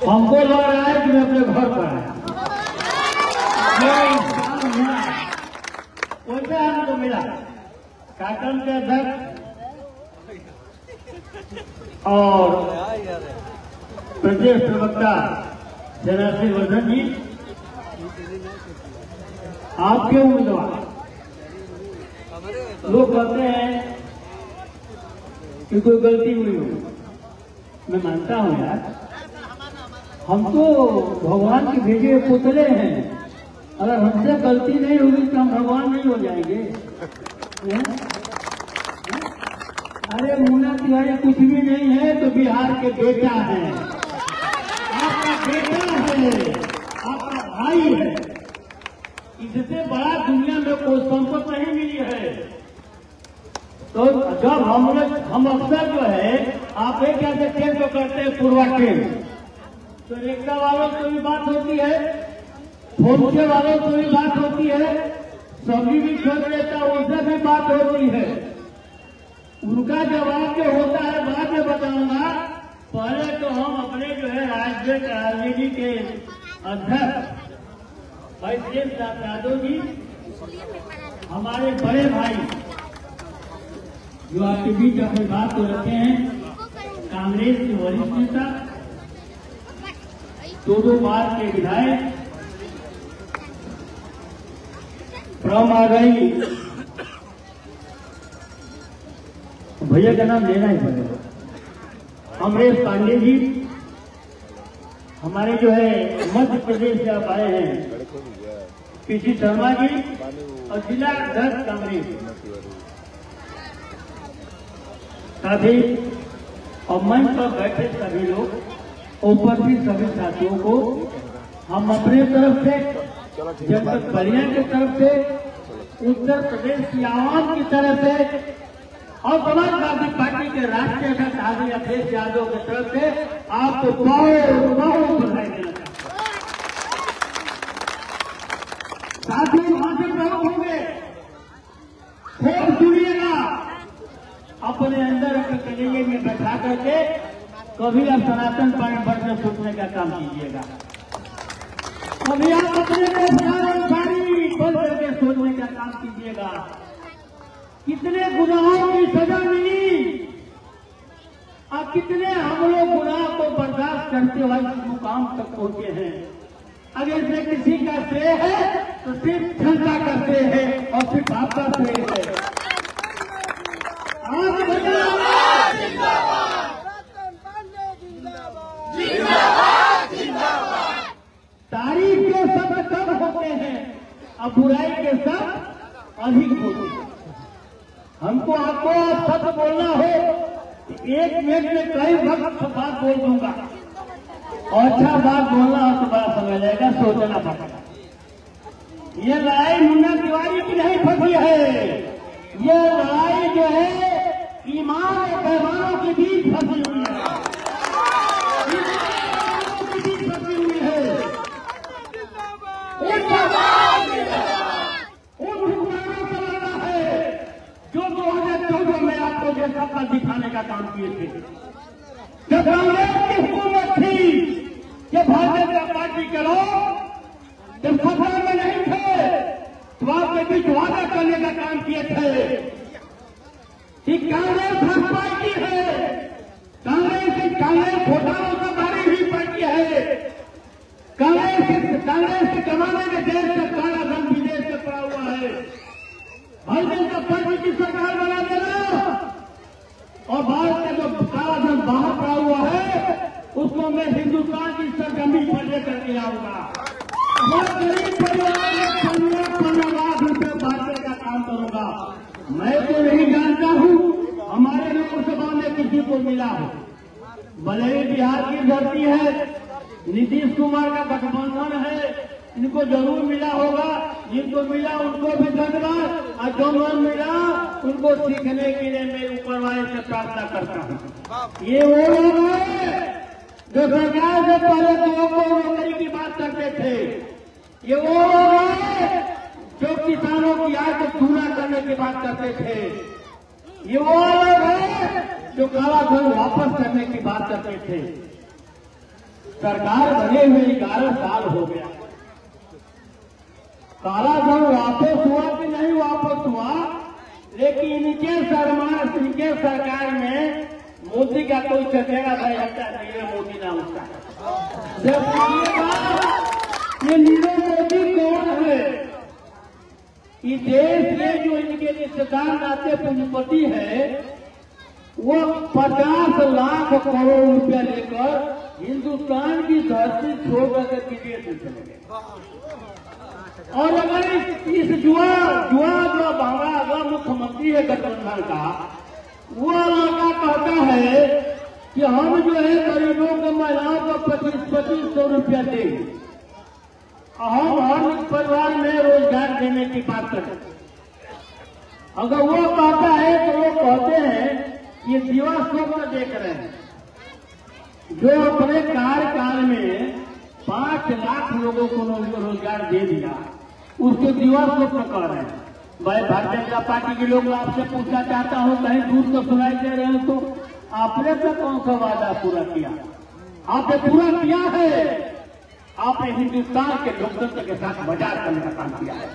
हमको लग रहा है कि मैं अपने घर पर आया। वैसे हमको मिला कार्यक्रम के अध्यक्ष और प्रदेश प्रवक्ता जनाश्री वर्धन जी, आपके उम्मीदवार लोग कहते हैं कि कोई गलती हुई हो। मैं मानता हूं यार, हम तो भगवान के भेजे पुतले हैं। अगर हमसे गलती नहीं होगी तो हम भगवान नहीं हो जाएंगे। अरे मुन्ना तिवारी कुछ भी नहीं है तो बिहार के बेटा है, आपका बेटा है, आपका भाई है। इससे बड़ा दुनिया में कोई संपत्ति नहीं मिली है। तो जब हम अक्सर जो है आप एक क्या ट्रेन को करते हैं पूर्वा ट्रेन, तो रिक्शा वालों से भी बात होती है, फोन वालों से भी बात होती है, सभी भी छोड़ लेता उनसे भी बात होती है। उनका जवाब जो होता है बाद में बताऊंगा। पहले तो हम अपने जो है राज्य राजनीति के अध्यक्ष भाई देव यादव जी, हमारे बड़े भाई जो आपके बीच अपनी बात को रखे हैं, कांग्रेस के वरिष्ठ नेता, 2 बार के विधायक, फ्रॉम आ गई, भैया का नाम लेना ही पड़ेगा, अमरेश पांडे जी, हमारे जो है मध्य प्रदेश से आप आए हैं पीसी शर्मा जी, और जिला अध्यक्ष कांग्रेस सभी, और मंच पर बैठे सभी लोग, उपस्थित सभी साथियों को हम अपने तरफ से, जनपद बलिया की तरफ से, उत्तर प्रदेश की आवाम की तरफ से और समाजवादी पार्टी के राष्ट्रीय अध्यक्ष आदरणीय अखिलेश यादव की तरफ से आपको बहुत बधाई देना चाहता हूं। साथियों वहां से प्रमुख होंगे, खूब सुनिएगा, अपने अंदर अपने कलेजे में बैठा करके कभी आप सनातन पर से सोचने का काम कीजिएगा, कभी आप अपने बंद करके सोचने का काम कीजिएगा। कितने गुनाहों की सजा मिली और कितने हम लोग गुनाह को बर्दाश्त करते हुए इस मुकाम तक पहुंचे हैं। अगर इसमें किसी का श्रेय है तो सिर्फ जनता का श्रेय है और सिर्फ आपका श्रेय है। तारीफ के शब्द कम होते हैं और बुराई के शब्द अधिक होते हैं। हमको आपको सच बोलना हो, 1 मिनट में कई वक्त बात बोल दूंगा, और अच्छा बात बोलना हो तो बड़ा समय लगेगा, सोचना पड़ेगा। ये लड़ाई मुन्ना तिवारी की नहीं फंसी है, ये लड़ाई जो है ईमान और पैमानों के बीच फंसी हुई है, फंसी हुई है। जो 2014 में आपको ये सपना दिखाने का काम किए थे, जब कांग्रेस की हुकूमत थी, ये भारतीय जनता पार्टी के लोग जब सभा में नहीं थे तो आपके बीच वादा करने का काम किए थे कि कांग्रेस हर पार्टी है, कांग्रेस घोटालों से मारी हुई पार्टी है, कांग्रेस के जमाने में देश का काला धन विदेश में पड़ा हुआ है। भारतीय जनता पार्टी की सरकार बना देना और भारत का जो काला धन बाहर पड़ा हुआ है उसको मैं हिंदुस्तान की सरजमीन पर लेकर के आऊंगा। गरीब परिवार में 15 लाख रुपए बांटने का काम करूंगा। मैं तो नहीं जानता हूं हमारे लोकसभा में किसी को मिला हो, भले ही बिहार की धरती है, नीतीश कुमार का गठबंधन है, इनको जरूर मिला होगा, जिनको मिला उनको भी धन्यवाद, और जो न मिला उनको सीखने के लिए मैं ऊपर वाले से प्रार्थना करता हूं। ये वो लोग हैं जो सरकार से पहले लोगों को नौकरी की बात करते थे, ये वो लोग हैं जो किसानों की आय को पूरा करने की बात करते थे, ये वो लोग हैं जो काला धन वापस करने की बात करते थे। सरकार बने हुए 11 साल हो गया। काला धन वापस हुआ कि नहीं वापस हुआ, लेकिन इनके सरकार में मोदी का कोई चचेरा भाई हटता नहीं है, मोदी नाम उसका है। जब ये नीरव मोदी कौन है? इस देश में जो इनके रिश्तेदार नाते पूंजीपति है, वो 50 लाख करोड़ रुपया लेकर हिंदुस्तान की धरती छोड़ करके विदेश में चले गए। और अगर इस जुआ जो हमारा मुख्यमंत्री है गठबंधन का, वो लड़का कहता है कि हम जो है गरीबों को, महिलाओं को 2500 रुपया देंगे, हम हर परिवार में रोजगार देने की बात करें। अगर वो कहता है तो वो कहते हैं ये दिवा स्वप्न देख रहे हैं। जो अपने कार्यकाल में 5 लाख लोगों को रोजगार दे दिया, उसके दिवा स्वप्न कह रहे हैं। मैं भारतीय जनता पार्टी के लोग आपसे पूछना चाहता हूं, कहीं दूर तो सुनाई दे रहे हो तो आपने तो कौन सा वादा पूरा किया? आपने पूरा किया है, आपने हिंदुस्तान के लोकतंत्र के साथ बाजार करने का काम किया है।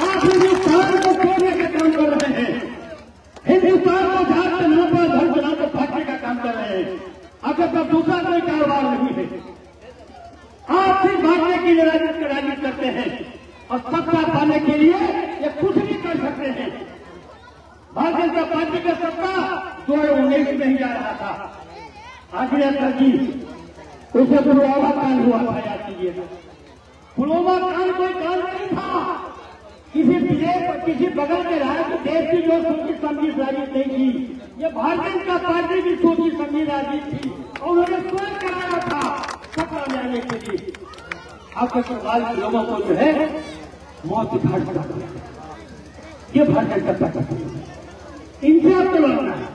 आप हिंदुस्तान को तोड़ने का काम कर रहे हैं, हिंदुस्तान को जात के नाम पर, धर्म के नाम पर फाटने का काम कर रहे हैं। अगर तो दूसरा कोई कारोबार नहीं है। आप सिर्फ भागने के लिए राजनीति करते हैं और सत्ता पाने के लिए ये कुछ भी कर सकते हैं। भारतीय जनता पार्टी का सत्ता 2019 में ही जा रहा था। अखिलेश जी, उसे पुलवामा कांड हुआ था, याद कीजिएगा। पुलवामा कांड कोई कांड नहीं था, किसी बगल के राज्य देश की जो सोची समझी राजनीति नहीं थी, ये भारतीय जनता पार्टी की सोची समझी राजनीति थी और उन्होंने स्वयं कराया था सत्ता में आने के लिए। आपके परिवार के लोगों को जो है मौत की घाट बना दिया। ये भारतीय जनता पार्टी इनसे आपको लड़ना है।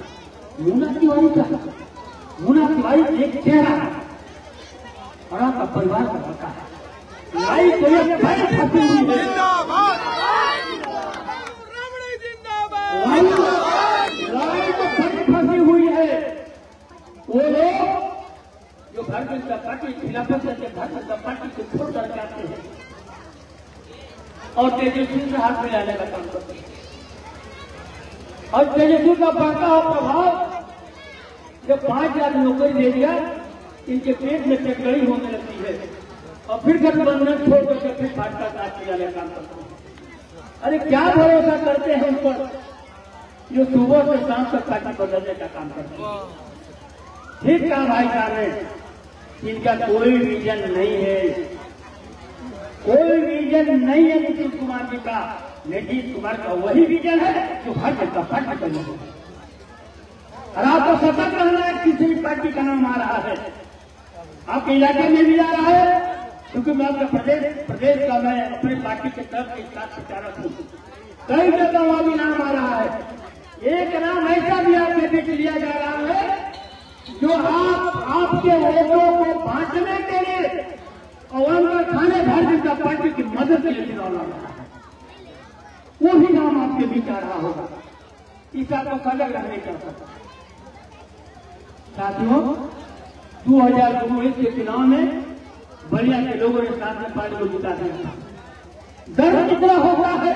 मुन्ना तिवारी का, मुन्ना तिवारी एक चेहरा है और आपका परिवार का लड़का है। लड़ाई को ये भय फंसी हुई है, लड़ाई को भय फंसी हुई है। वो लोग जो भारतीय जनता पार्टी खिलाफत करके भारतीय जनता पार्टी को छोड़ कर जाते हैं और तेजस्वी से हाथ मिलाने का काम करते हैं। और तेजस्वी का बढ़ता हुआ प्रभाव जब 5 लाख नौकरी दे दिया, इनके पेट में चकड़ी होने लगती है और फिर गठबंधन छोड़ करके फिर भाजपा का हाथ मिलाने का काम करते हैं। अरे क्या भरोसा करते हैं उन पर जो सुबह से शाम तक पार्टी बदलने का काम करते हैं? ठीक कहा भाई साहब ने, इनका कोई विजन नहीं है, कोई विजन नहीं है नीतीश कुमार जी का। नीतीश कुमार का वही विजन है जो भारतीय जनता पार्टी का नहीं है। और आपको सतर्क रहना है, किसी भी पार्टी का नाम आ रहा है, आपके इलाके में भी आ रहा है, क्योंकि मैं आपके प्रदेश का, मैं अपनी पार्टी के तरफ के साथ प्रचारक हूँ। कई जगह वहां भी नाम आ रहा है। एक नाम ऐसा भी आपके बीच लिया जा रहा है जो आपके वोटों को बांटने के लिए और उनका खाने भारतीय जनता पार्टी की मदद के लिए चुनाव लड़ रहा है। वो भी नाम आपके बीच आ रहा होगा। इस आपको अलग रहने का सकता। साथियों, 2019 के चुनाव में बलिया के लोगों ने साथ में पार्टी को जिता दिया था। दर्द इतना हो रहा है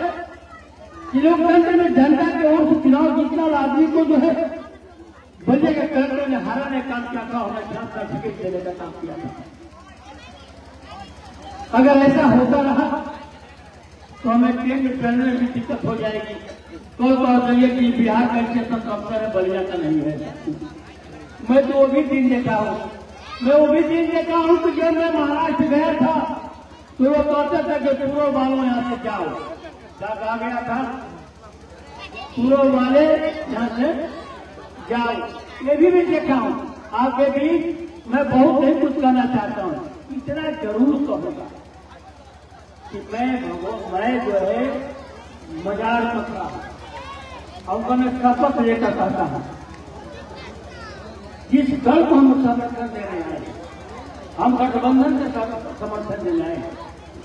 कि लोकतंत्र में जनता के ओर से चुनाव जीतना आदमी को जो है बलिया के कलेक्टर ने हराने काम किया था, उन्हें जन सर्टिफिकेट देने का काम किया था। अगर ऐसा होता रहा तो हमें ट्रेन में चलने में भी दिक्कत हो जाएगी। तो कहिए कि बिहार का स्टेशन अफसर है, बलिया का नहीं है। मैं तो वो भी दिन देखा हूँ, मैं वो भी दिन देखा हूँ कि जब मैं महाराष्ट्र गया था तो वो कहते थे कि पूर्व वालों यहाँ से जाओ। क्या कहा गया था? पूर्व वाले यहाँ से जाओ। ये भी देखा हूँ। आपके बीच मैं बहुत नहीं कुछ कहना चाहता हूँ, इतना जरूर कहूँगा कि मैं जो है मजार पकड़ा और मैं शपथ लेकर कहता हूँ, जिस दल को हम समर्थन दे रहे हैं, हम गठबंधन से समर्थन दे रहे हैं,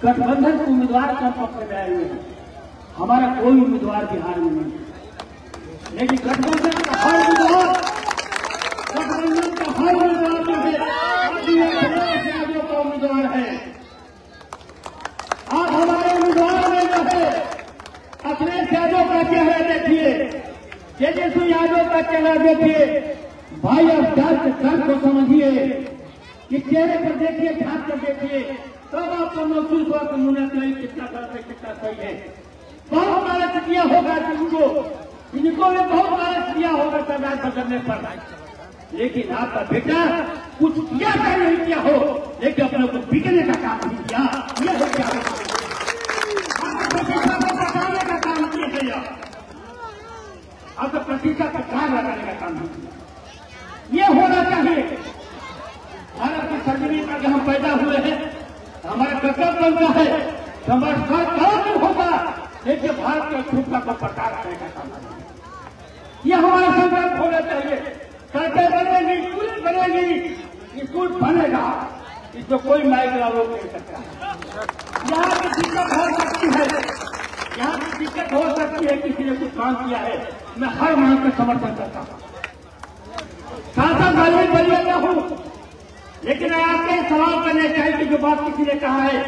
गठबंधन के उम्मीदवार का पक्ष में आए हुए हैं। हमारा कोई उम्मीदवार बिहार में नहीं, लेकिन गठबंधन का हर उम्मीदवार जो है का चेहरा देखिए, तेजस्वी यादव का चेहरा देखिए। भाई अब दर्द को समझिए कि चेहरे पर देखिए, झांक कर देखिए, तब आपको महसूस हुआ कि मुन्ना नहीं कितना गलत है, कितना सही है। बहुत गलत किया होगा जिनको भी बहुत गलत किया होगा सरकार बदलने पर, लेकिन आपका बेटा कुछ किया क्या नहीं किया हो, लेकिन अपने को बिकने का काम नहीं किया। यह है क्या बचाने का काम किया गया, आपका प्रतिष्ठा का काम लगाने का काम नहीं किया। ये होना चाहिए। भारत की सरजमी में जब हम पैदा हुए हैं, हमारा कर्तव्य बनता है, हमारा कर्तव्य होगा, लेकिन भारत के अछूता को प्रचार करने का काम नहीं। यह हमारा संकल्प होना चाहिए। सड़कें बनेगी, पुलिस बनेगी, स्कूल बनेगा, इसमें कोई माइक रोक नहीं सकता। यहाँ की दिक्कत हो सकती है, यहाँ की दिक्कत हो सकती है, किसी ने कुछ काम किया है, मैं हर मांग का समर्थन करता हूँ, शासन वाले बलिया हूँ। लेकिन आपके सवाल करने चाहिए कि जो बात किसी ने कहा है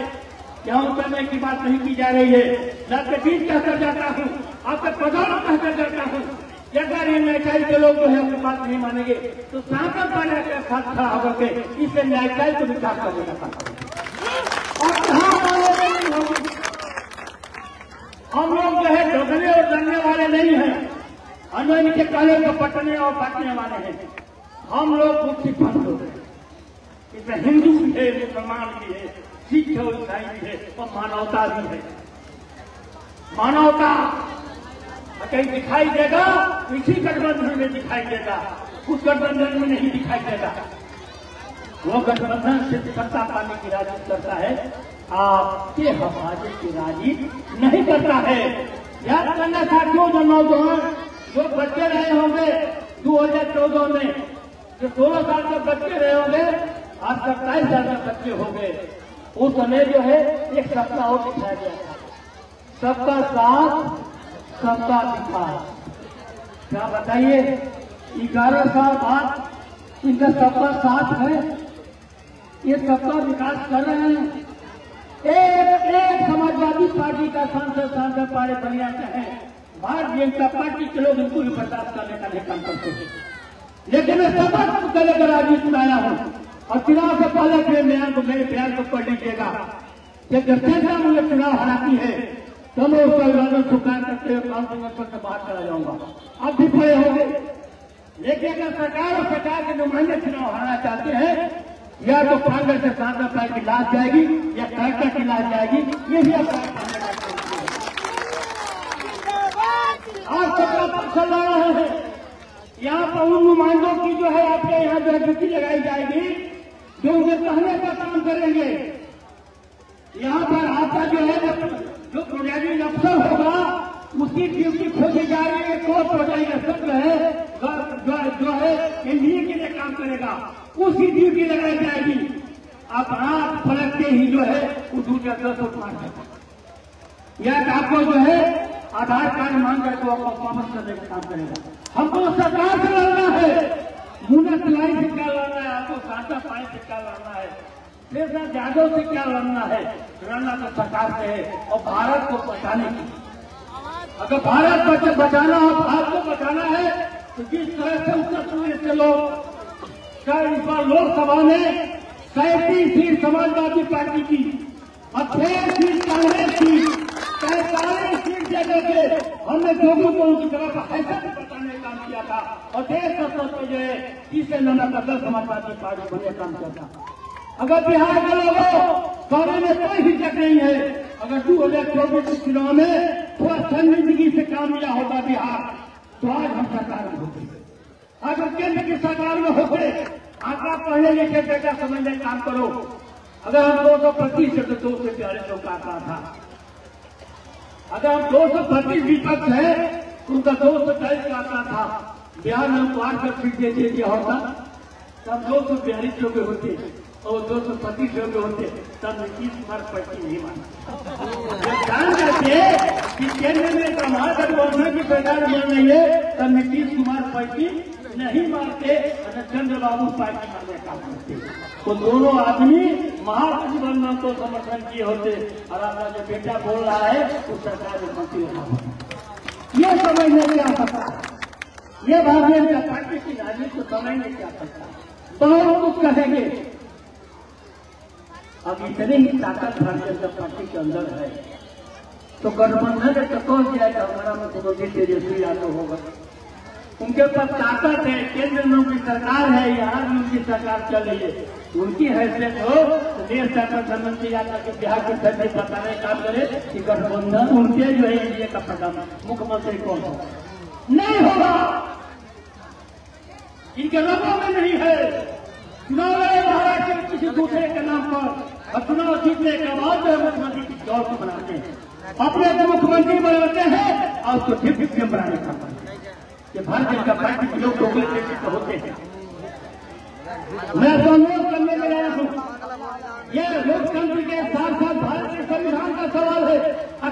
कि हम करने की बात नहीं की जा रही है, मैं आपके बीच कहकर जाता हूँ, आपके प्रधान कहकर जाता हूँ, अगर ये न्यायिक के लोग जो है अपनी बात नहीं मानेंगे तो शासन वाले के साथ खड़ा होकर के इससे न्यायिक को विकास करने का काम और कहाँ मानोगे नहीं होगी। हम लोग जो है झगड़ने और लड़ने वाले नहीं हैं, हम इनके काले को पटने और बांटने वाले हैं। हम लोग मुक्ति बंद हो गए, इसमें हिंदू भी है, मुसलमान भी है, सिख है, ईसाई भी है और मानवता भी है। मानवता कहीं दिखाई देगा, इसी गठबंधन में दिखाई देगा, उस गठबंधन में नहीं दिखाई देगा। वो गठबंधन सिर्फ सत्ता पाने की राजनीति करता है, आपके हमारे की राजनीति नहीं करता है। याद करना साथियों, जो नौजवान जो बच्चे रहे होंगे 2014 में, जो 16 साल के बच्चे रहे होंगे, आज 27 साल के बच्चे हो गए। उस समय जो है एक सप्ताह और दिखाया गया था, सबका साथ सबका विकास। क्या बताइए, 11 साल बाद इनका सबका साथ है, ये सबका विकास कर रहे हैं। एक समाजवादी पार्टी का सांसद पारे बनिया चाहे भारतीय जनता पार्टी के लोग इनको भी बर्दाश्त करने का नहीं काम करते हैं। लेकिन मैं सबक लेकर राजनीति में आया हूँ और चुनाव से पहले मेरे बयान को पढ़ लीजिएगा। जब जनता मुझे चुनाव हराती है तो मैं उसका विरोध स्वीकार करते हुए कांग्रेस पर से बाहर चला जाऊंगा। अब भी खड़े होंगे, लेकिन अगर सरकार और सरकार के नुमाइंदे चुनाव हराना चाहते हैं, या तो कांग्रेस से सांसद पार्टी की लाश जाएगी या कलेक्टर की लाश जाएगी। ये भी अब आज सत्ता चल रहा है। यहाँ पर उन नुमाइंदों की जो है आपके यहाँ जो है ड्यूटी लगाई जाएगी, जो उन्हें कहने का काम करेंगे। यहाँ पर आपका जो है जो बुनियादी अफसर होगा उसकी ड्यूटी खोजी जा रही है, कोर्ट प्रोजाइड सत्र है जो है एनडीए के लिए काम करेगा, उसकी ड्यूटी लगाई जाएगी। आप हाथ पलटते ही जो है वो दूसरे अफसर को मार देगा, या आपको जो है आधार कार्ड मांग करके आपको वापस करने का काम करेगा। हमको सरकार से लड़ना है, मुन्ना तिवारी से क्या लड़ना है, आपको साटा पानी से क्या लड़ना है, शेषनाथ यादव से क्या लड़ना है। लड़ना तो सरकार से है और भारत को बचाने की। अगर भारत को बचाना और भारत को बचाना है तो जिस तरह से उत्तर प्रदेश के लोग इस बार लोकसभा में 37 सीट समाजवादी पार्टी की और 6 सीट कांग्रेस की, 43 सीट जगह के हमने लोगों को उनकी तरफ ऐसा बचाने का काम किया था और देश का स्तर जो है तीसरे नंबर पर समाजवादी पार्टी बनने काम किया था। अगर बिहार के लोगों कांग्रेस में कोई हिचक नहीं है, अगर 2024 के चुनाव में थोड़ा संजीदगी से काम लिया होगा बिहार, तो आज हम सरकार में होते। अगर केंद्र की सरकार में होते, आका पढ़ने लिखे बेटा समझने काम करो। अगर हम 225 से 242 लोग आता था, अगर हम 225 विपक्ष है उनका 240 आता था, बिहार में हमको 8 सीट दे दिया होता, तब 242 लोग होते और 225 लोग होते, तब नीतीश कुमार पार्टी नहीं मानते। ध्यान रखिए कि केंद्र में महागठबंधन की सरकार बन रही है, तब नीतीश कुमार पार्टी नहीं मानते, अगर चंद्रबाबू पार्टी मानने का मानते। तो दोनों आदमी महागठबंधन को समर्थन किए होते और आपका जो बेटा बोल रहा है वो सरकार में मंत्री होता। ये समझने की आवश्यकता है। ये भारतीय जनता पार्टी की राजनीति को समझने की आवश्यकता है। बहुत कुछ कहेंगे। अब इतनी ही ताकत भारतीय जनता पार्टी के अंदर है तो गठबंधन तो कौन जाएगा? हमारा मुख्यमंत्री तेजस्वी यादव होगा। उनके पास ताकत है, केंद्र में उनकी सरकार है, यहाँ भी उनकी सरकार चल रही है। उनकी हैसियत हो तो देश का प्रधानमंत्री यादव के बिहार के सभी बताने काम करे कि गठबंधन उनके जो है एनडीए का प्रधान मुख्यमंत्री कौन होगा? नहीं होगा। इनके रंगों में नहीं है। चुनाव लड़े महाराष्ट्र में किसी दूसरे के नाम पर और चुनाव जीतने के बाद जो मुख्यमंत्री की दौड़ को बनाते हैं, अपने को मुख्यमंत्री बनाते हैं और उसको डिप्टी सीएम बनाने का काम करते हैं। ये भारतीय जनता पार्टी के लोग डोगले नेतृत्व होते हैं। मैं तो अनुरोध करने में आया हूँ, ये लोकतंत्र के साथ साथ भारत के संविधान का सवाल है।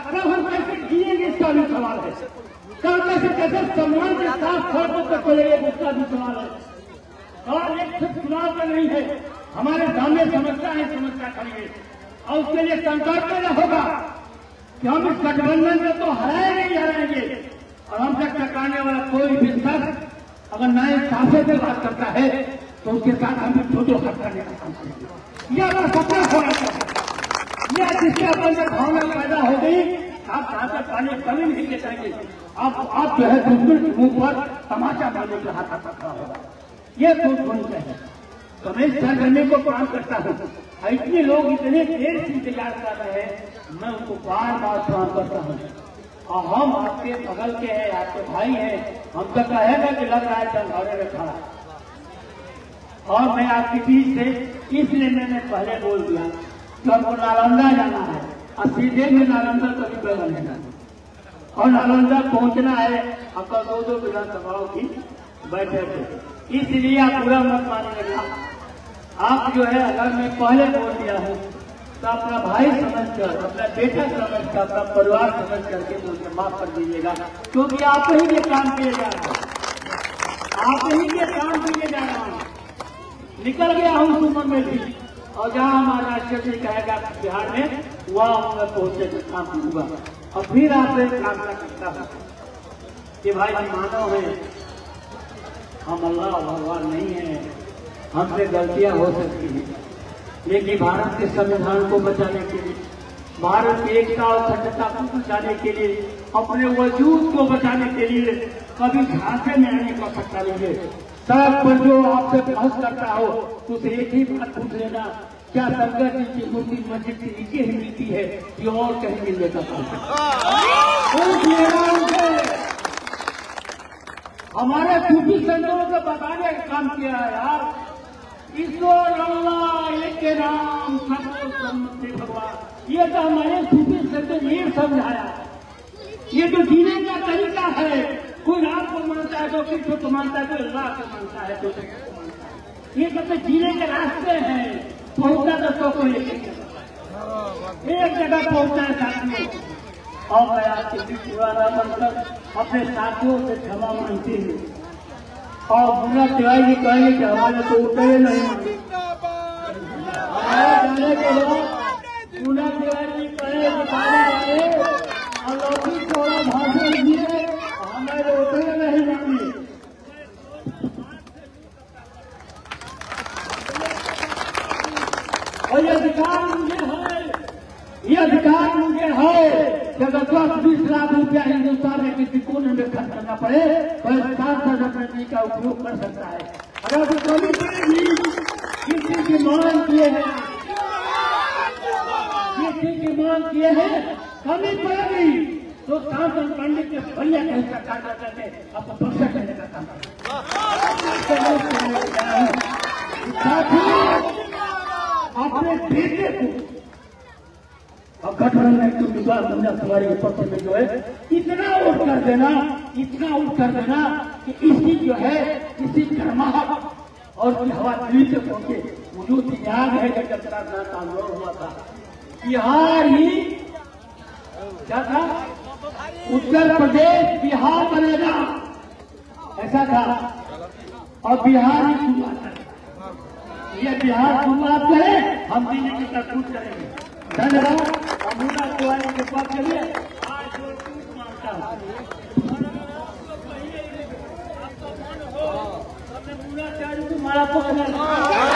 कल हम कैसे जिएंगे इसका भी सवाल है। कल कैसे सम्मान के साथ सड़कों पर चलेंगे इसका भी सवाल है। और एक सिर्फ चुनाव का नहीं है, हमारे सामने समस्या खड़ी है और उसके लिए संकल्प लेना होगा कि हम इस गठबंधन में तो हराएंगे और हमसे टकराने वाला कोई भी शख्स अगर नए साफे से बात करता है तो उसके साथ हम छोटो हाथ करने का काम करेंगे। यह अगर सफल होना चाहिए। यह जिसके अपन में भावना पैदा हो गई, आप साफे पानी कभी नहीं ले जाएंगे। आप जो है दुश्मन के मुंह पर तमाचा डालने के हाथ पकड़ा होगा। ये सोच होनी चाहिए। तो मैं सरगर्मी को काम करता हूँ। इतने लोग इतने देर से इंतजार कर रहे हैं, मैं उनको बार बार काम करता हूँ। और हम आपके बगल के हैं, आपके भाई हैं, हम तो कहेगा कि लग रहा है चंदौरे में खड़ा। और मैं आपके बीच से इसलिए मैंने पहले बोल दिया कि हमको नालंदा जाना है और सीधे में नालंदा कभी बगल नहीं जाना और नालंदा पहुंचना है। आपका 2 विधानसभाओं की बैठक है, इसलिए आप पूरा मत मानिएगा। आप जो है अगर मैं पहले बोल दिया हूँ तो अपना भाई समझकर, अपना बेटा समझकर, अपना परिवार समझ करके मुझे माफ कर दीजिएगा, क्योंकि आप ही के काम किए जा रहे हैं, आप ही के काम किए जा रहे हैं। निकल गया हूँ सुमन में भी और जहाँ हमारा राष्ट्रपति कहेगा बिहार में वहाँ मैं पहुंचे तो काम करूंगा। और फिर आपसे काम कर सकता हूँ कि भाई हम मानव हैं, हम अल्लाह भगवान नहीं है, हमसे गलतियां हो सकती हैं, लेकिन भारत के संविधान को बचाने के लिए, भारत की एकता और अखंडता को बचाने के लिए, अपने वजूद को बचाने के लिए कभी झांसे में आने का पता नहीं है। सड़क पर जो आपसे बहस करता हो तो उसे एक ही बात पूछ लेना, क्या शंकर जी की मूर्ति मस्जिद के नीचे ही मिलती है कि और कहीं मिलने का हमारे सूफी संतों को बताने का काम किया है यार। ईश्वर अल्लाह एक के नाम सबको सम्मति भगवान, ये तो हमारे सूफी संतों ने समझाया। ये तो जीने का तरीका है। कोई रात को मानता है तो कृष्ण को मानता है, कोई अल्लाह को मानता है तो कृष्ण को मानता है। ये सब तो जीने के रास्ते हैं। पहुंचना तो कोई एक जगह पहुंचना है साथियों। और मैं आपके बीच पुराना बनकर अपने साथियों से क्षमा मांगती हूँ। और मुन्ना तिवारी जी कहेंगे कि हमारे तो उठे नहीं, हमारे जाने के बाद मुन्ना तिवारी जी कहेंगे और लौकिक थोड़ा भाषण दिए, हमारे उठे नहीं मांगी। और ये अधिकार मुझे है, ये अधिकार मुझे है कि अगर 10-20 लाख रुपया हिंदुस्तान में किसी कोने में खर्च करना पड़े तो 700 रुपये का उपयोग कर सकता है। अगर वो कभी किसी की मांग किए हैं, किसी की मांग किए हैं, कमी पड़ेगी तो सांसद पंडित के भैया कहीं सरकार करके आपको परीक्षा करने का काम अपने बेटे को और गठबंधन के उम्मीदवार मुन्ना तिवारी के पक्ष में जो है इतना वोट कर देना, इतना वोट कर देना कि इसी जो है इसी गर्माहट और की हवा दिल्ली से पहुंचे। मुझे याद है कि जब आंदोलन हुआ था, बिहार ही क्या था, उत्तर प्रदेश बिहार बनेगा ऐसा था और बिहार ही शुरुआत है। ये बिहार शुरुआत करे, हम दिल्ली की तरफ करेंगे। धन्यवाद। मुन्ना तिवारी के पक्ष के लिए आज मांगता हूँ। पूरा चालू मारा पकड़